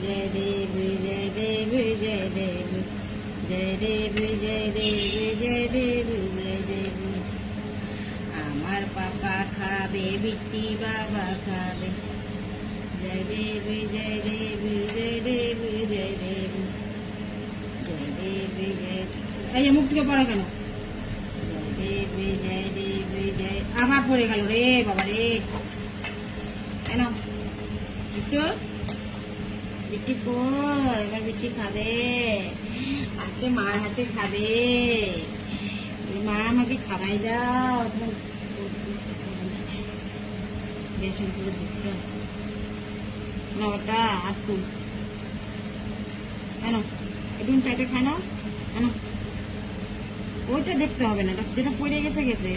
জয় দেব জয় দেব জয় দেব জয় দেব জয় দেব জয় দেব জয় দেব। আমার পাপা খাবে বিটি বাবা খাবে জয় দেব জয় দেব জয় দেব জয় দেব জয় দেব জয়। এই মুখ থেকে পড়ে কেন? জয় দেব জয় দেব জয়। আবার পড়ে গেল রে বাবা রে। কেন একটু বিটি কই? এবার বিটি খাবে আজকে মার হাতে খাবে। মা আমাকে খাওয়াই দাও। বেশি করে দুটো আছে না ওটা আর তুই কেন একটু চাইটে খায় না কেন? ওইটা দেখতে হবে না, যেটা পড়ে গেছে গেছে।